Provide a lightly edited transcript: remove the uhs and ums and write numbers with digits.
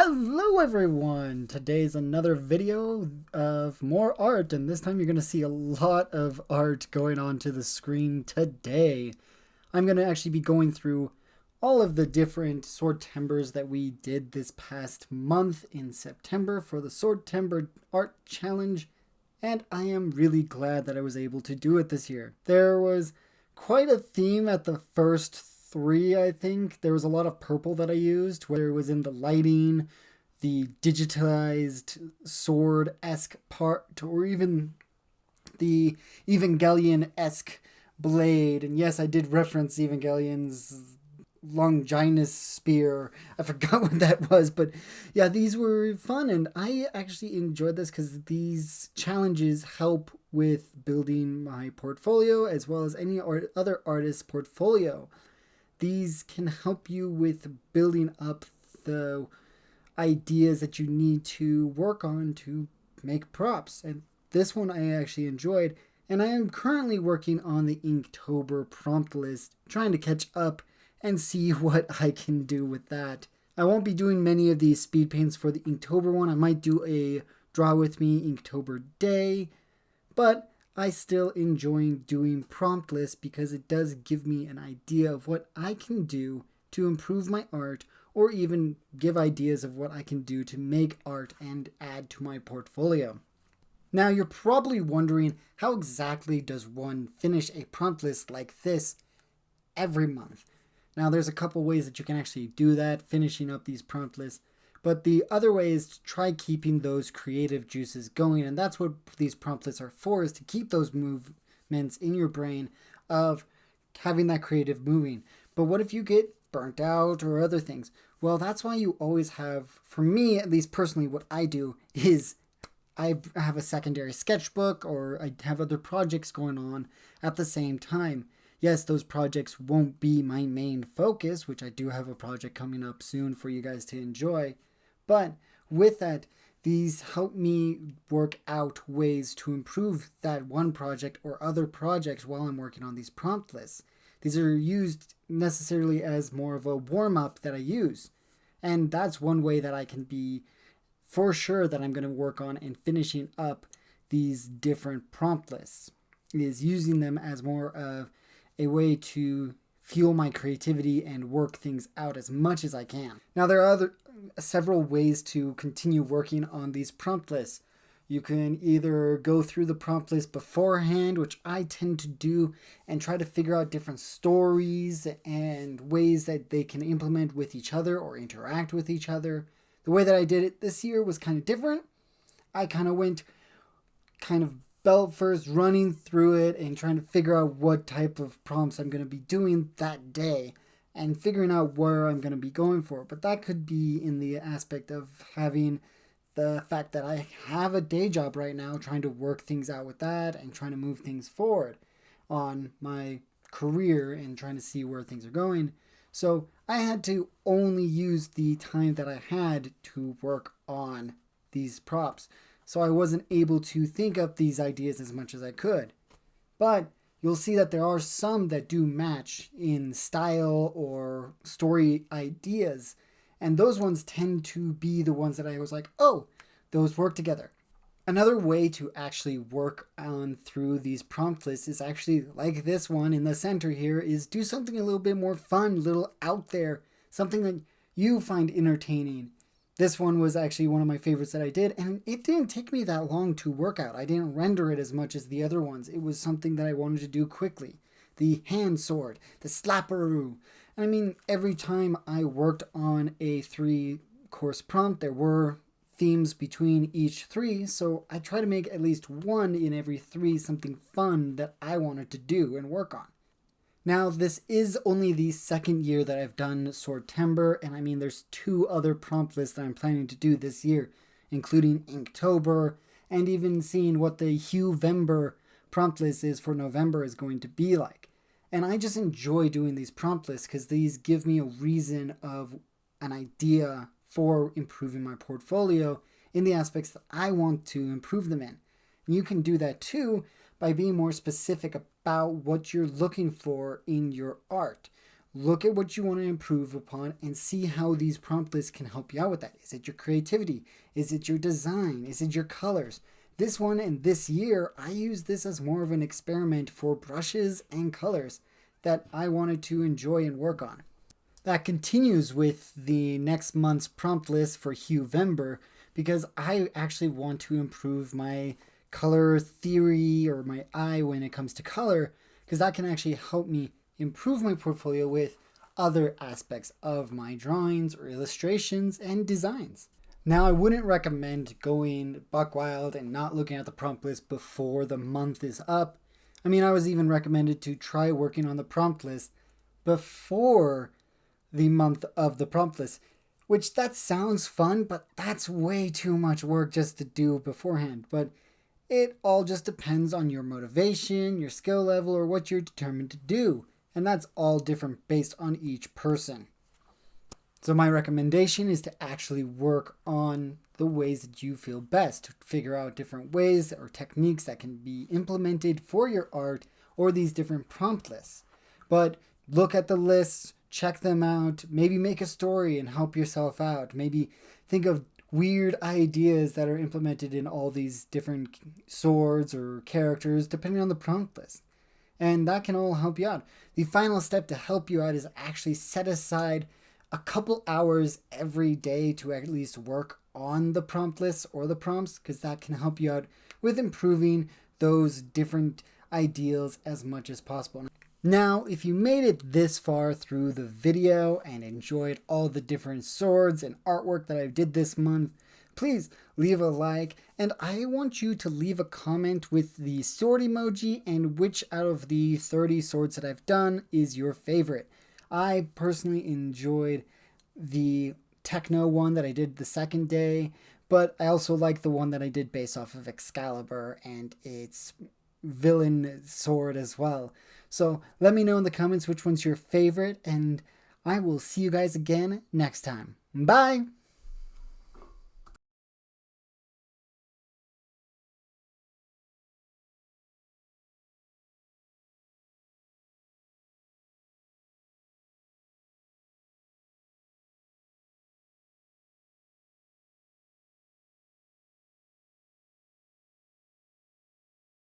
Hello everyone! Today's another video of more art, and this time you're going to see a lot of art going onto the screen today. I'm going to actually be going through all of the different Swordtembers that we did this past month in September for the Swordtember Art Challenge, and I am really glad that I was able to do it this year. There was quite a theme at the first three, I think. There was a lot of purple that I used, whether it was in the lighting, the digitalized sword-esque part, or even the Evangelion-esque blade. And yes, I did reference Evangelion's Longinus spear. I forgot what that was, but yeah, these were fun, and I actually enjoyed this because these challenges help with building my portfolio as well as any other artist's portfolio. These can help you with building up the ideas that you need to work on to make props. And this one I actually enjoyed, and I am currently working on the Inktober prompt list, trying to catch up and see what I can do with that. I won't be doing many of these speed paints for the Inktober one. I might do a Draw With Me Inktober day, but I still enjoy doing prompt lists because it does give me an idea of what I can do to improve my art, or even give ideas of what I can do to make art and add to my portfolio. Now you're probably wondering, how exactly does one finish a prompt list like this every month? Now there's a couple ways that you can actually do that, finishing up these prompt lists. But the other way is to try keeping those creative juices going, and that's what these prompt lists are for, is to keep those movements in your brain of having that creative moving. But what if you get burnt out or other things? Well, that's why you always have, for me at least personally, what I do is I have a secondary sketchbook, or I have other projects going on at the same time. Yes, those projects won't be my main focus, which I do have a project coming up soon for you guys to enjoy. But with that, these help me work out ways to improve that one project or other projects while I'm working on these prompt lists. These are used necessarily as more of a warm-up that I use. And that's one way that I can be for sure that I'm going to work on and finishing up these different prompt lists, is using them as more of a way to fuel my creativity and work things out as much as I can. Now there are several ways to continue working on these prompt lists. You can either go through the prompt list beforehand, which I tend to do, and try to figure out different stories and ways that they can implement with each other or interact with each other. The way that I did it this year was kind of different. I kind of went belt first, running through it and trying to figure out what type of prompts I'm going to be doing that day and figuring out where I'm going to be going for. But that could be in the aspect of having the fact that I have a day job right now, trying to work things out with that and trying to move things forward on my career and trying to see where things are going. So I had to only use the time that I had to work on these props. So I wasn't able to think up these ideas as much as I could. But you'll see that there are some that do match in style or story ideas. And those ones tend to be the ones that I was like, oh, those work together. Another way to actually work on through these prompt lists is actually, like this one in the center here, is do something a little bit more fun, a little out there, something that you find entertaining. This one was actually one of my favorites that I did, and it didn't take me that long to work out. I didn't render it as much as the other ones. It was something that I wanted to do quickly. The hand sword, the slapperoo. And I mean, every time I worked on a 3-course prompt, there were themes between each 3, so I try to make at least one in every 3 something fun that I wanted to do and work on. Now, this is only the second year that I've done Swordtember, and I mean, there's 2 other prompt lists that I'm planning to do this year, including Inktober, and even seeing what the Huevember prompt list is for November is going to be like. And I just enjoy doing these prompt lists because these give me a reason of an idea for improving my portfolio in the aspects that I want to improve them in. And you can do that too by being more specific about what you're looking for in your art. look at what you want to improve upon and see how these prompt lists can help you out with that. Is it your creativity? Is it your design? Is it your colors? This one and this year, I used this as more of an experiment for brushes and colors that I wanted to enjoy and work on. That continues with the next month's prompt list for Huevember, because I actually want to improve my color theory or my eye when it comes to color, because that can actually help me improve my portfolio with other aspects of my drawings or illustrations and designs. Now, I wouldn't recommend going buck wild and not looking at the prompt list before the month is up. I mean, I was even recommended to try working on the prompt list before the month of the prompt list, which that sounds fun, but that's way too much work just to do beforehand. But it all just depends on your motivation, your skill level, or what you're determined to do. And that's all different based on each person. So my recommendation is to actually work on the ways that you feel best, to figure out different ways or techniques that can be implemented for your art or these different prompt lists. But look at the lists, check them out, maybe make a story and help yourself out. Maybe think of weird ideas that are implemented in all these different swords or characters depending on the prompt list. And that can all help you out. The final step to help you out is actually set aside a couple hours every day to at least work on the prompt lists or the prompts, because that can help you out with improving those different ideals as much as possible. Now, if you made it this far through the video and enjoyed all the different swords and artwork that I did this month, please leave a like, and I want you to leave a comment with the sword emoji and which out of the 30 swords that I've done is your favorite. I personally enjoyed the techno one that I did the second day, but I also like the one that I did based off of Excalibur and its villain sword as well. So let me know in the comments which one's your favorite, and I will see you guys again next time. Bye!